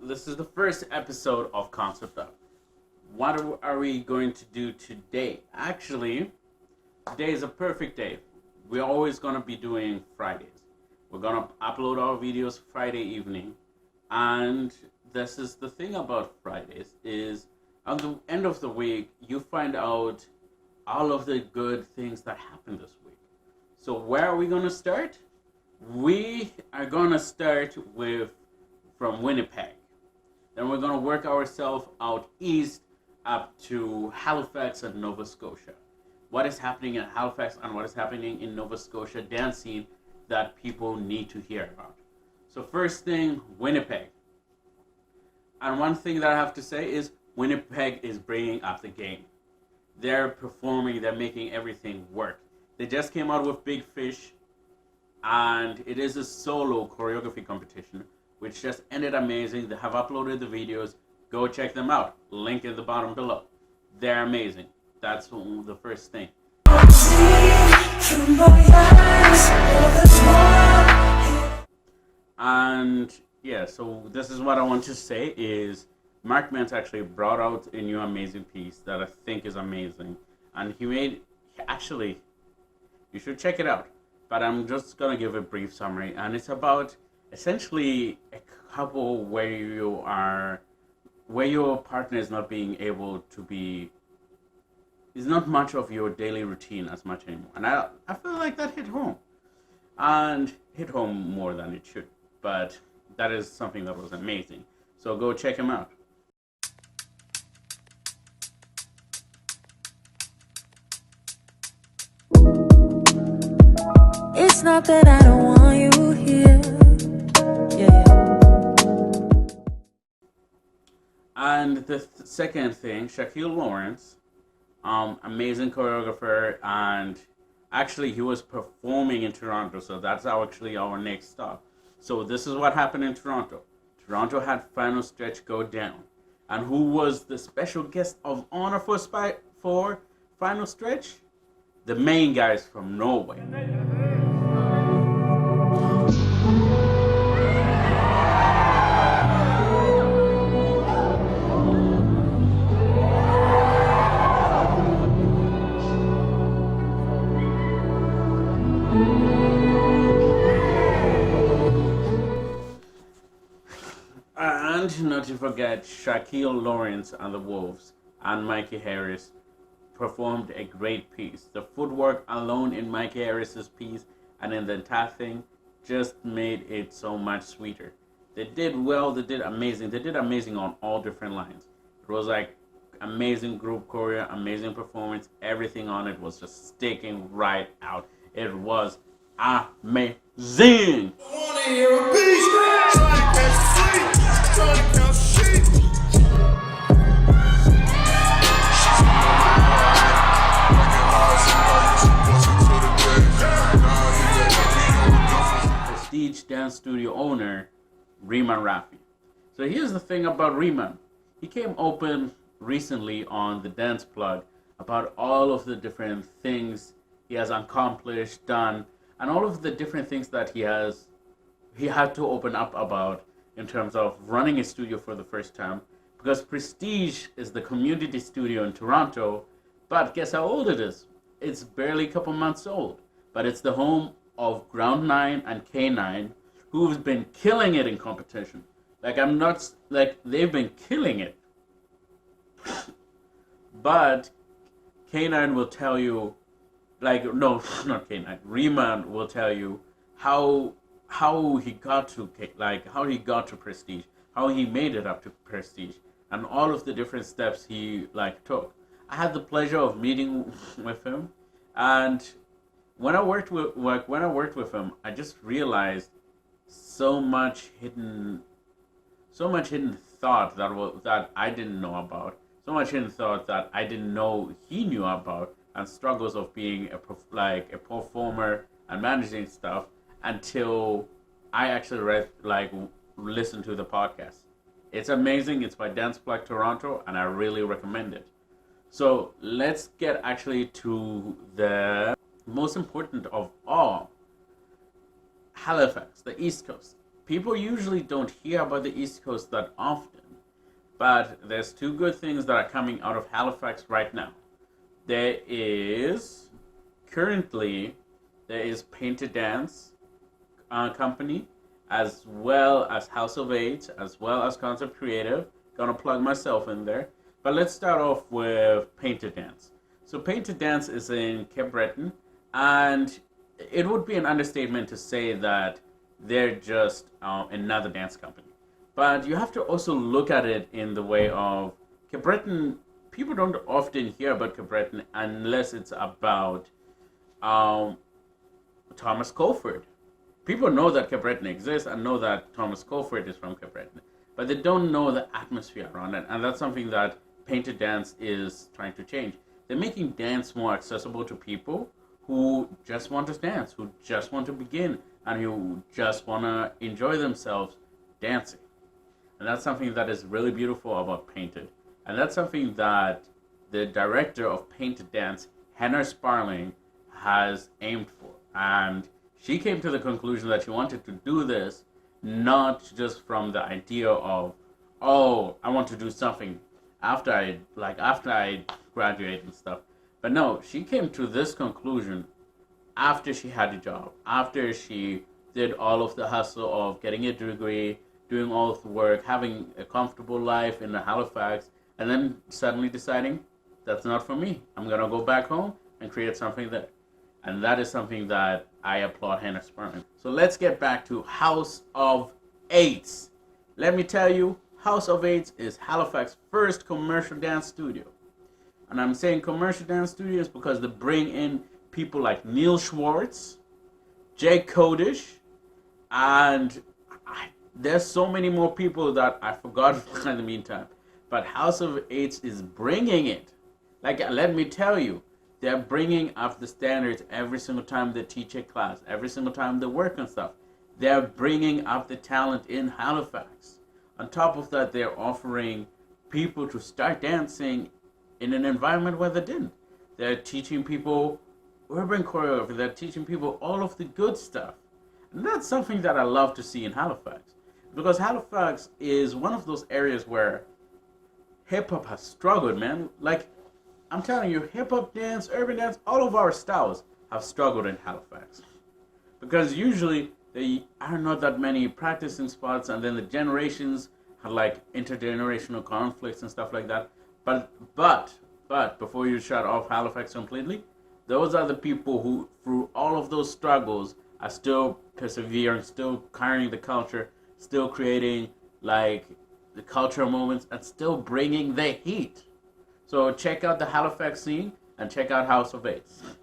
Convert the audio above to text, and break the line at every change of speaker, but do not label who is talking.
this is the first episode of Concept Up. What are we going to do today? Actually, today is a perfect day. We're always going to be doing Fridays. We're going to upload our videos Friday evening. And this is the thing about Fridays is at the end of the week, you find out all of the good things that happened this week. So where are we going to start? We are going to start from Winnipeg. Then we're going to work ourselves out east up to Halifax and Nova Scotia. What is happening in Halifax and what is happening in Nova Scotia dance scene that people need to hear about. So first thing, Winnipeg. And one thing that I have to say is Winnipeg is bringing up the game. They're performing, they're making everything work. They just came out with Big Fish, and it is a solo choreography competition, which just ended amazing. They have uploaded the videos. Go check them out. Link in the bottom below. They're amazing. That's the first thing. And yeah, so this is what I want to say is Mance actually brought out a new amazing piece that I think is amazing. And actually, you should check it out. But I'm just going to give a brief summary. And it's about essentially a couple where your partner is not being able to be, is not much of your daily routine as much anymore. And I feel like that hit home. And hit home more than it should. But that is something that was amazing. So go check him out.
It's not that I don't want you here. Yeah.
And the second thing, Shaquille Lawrence, amazing choreographer, and actually he was performing in Toronto, so that's actually our next stop. So this is what happened in Toronto. Toronto had Final Stretch go down. And who was the special guest of honor for Final Stretch? The main guys from Norway. And not to forget, Shaquille Lawrence and the Wolves and Mikey Harris performed a great piece. The footwork alone in Mikey Harris's piece and in the entire thing just made it so much sweeter. They did well, they did amazing. They did amazing on all different lines. It was like amazing group choreo, amazing performance. Everything on it was just sticking right out. It was amazing. Prestige Dance Studio owner, Riemann Raffi. So here's the thing about Riemann. He came open recently on the Dance Plug about all of the different things he has accomplished, done, and all of the different things that he had to open up about in terms of running a studio for the first time. Because Prestige is the community studio in Toronto, but guess how old it is? It's barely a couple months old. But it's the home of Ground 9 and K9, who've been killing it in competition. They've been killing it. But K9 will tell you, not K9, Riemann will tell you how he got to Prestige, how he made it up to Prestige, and all of the different steps he took. I had the pleasure of meeting with him, and when I worked with him, I just realized so much hidden thought that I didn't know about, so much hidden thought that I didn't know he knew about, and struggles of being a performer and managing stuff until I actually listened to the podcast. It's amazing. It's by Dance Plug Toronto, and I really recommend it. So let's get actually to the most important of all, Halifax, the East Coast. people usually don't hear about the East Coast that often, but there's two good things that are coming out of Halifax right now. There is currently Painted Dance Company, as well as House of Eight, as well as Concept Creative. Gonna plug myself in there. But let's start off with Painted Dance. So Painted Dance is in Cape Breton, and it would be an understatement to say that they're just another dance company. But you have to also look at it in the way of Cape Breton. People don't often hear about Cape Breton unless it's about Thomas Colford. People know that Cape Breton exists and know that Thomas Colford is from Cape Breton, but they don't know the atmosphere around it, and that's something that Painted Dance is trying to change. They're making dance more accessible to people who just want to dance, who just want to begin, and who just want to enjoy themselves dancing. And that's something that is really beautiful about Painted. And that's something that the director of Painted Dance, Hannah Sparling, has aimed for. And she came to the conclusion that she wanted to do this not just from the idea of, oh, I want to do something after I graduate and stuff. But no, she came to this conclusion after she had a job, after she did all of the hustle of getting a degree, doing all of the work, having a comfortable life in Halifax, and then suddenly deciding, that's not for me. I'm going to go back home and create something there. And that is something that I applaud Hannah Sparling. So let's get back to House of Eights. Let me tell you, House of Eights is Halifax's first commercial dance studio. And I'm saying commercial dance studios because they bring in people like Neil Schwartz, Jay Kodish, and there's so many more people that I forgot in the meantime. But House of Eights is bringing it. Like, let me tell you, they're bringing up the standards every single time they teach a class, every single time they work on stuff. They're bringing up the talent in Halifax. On top of that, they're offering people to start dancing in an environment where they didn't. They're teaching people urban choreography. They're teaching people all of the good stuff. And that's something that I love to see in Halifax. Because Halifax is one of those areas where hip-hop has struggled, man. Like, I'm telling you, hip-hop dance, urban dance, all of our styles have struggled in Halifax. Because usually there are not that many practicing spots, and then the generations have like intergenerational conflicts and stuff like that. But before you shut off Halifax completely, those are the people who, through all of those struggles, are still persevering, still carrying the culture, still creating like the cultural moments, and still bringing the heat. So check out the Halifax scene and check out House of Eights.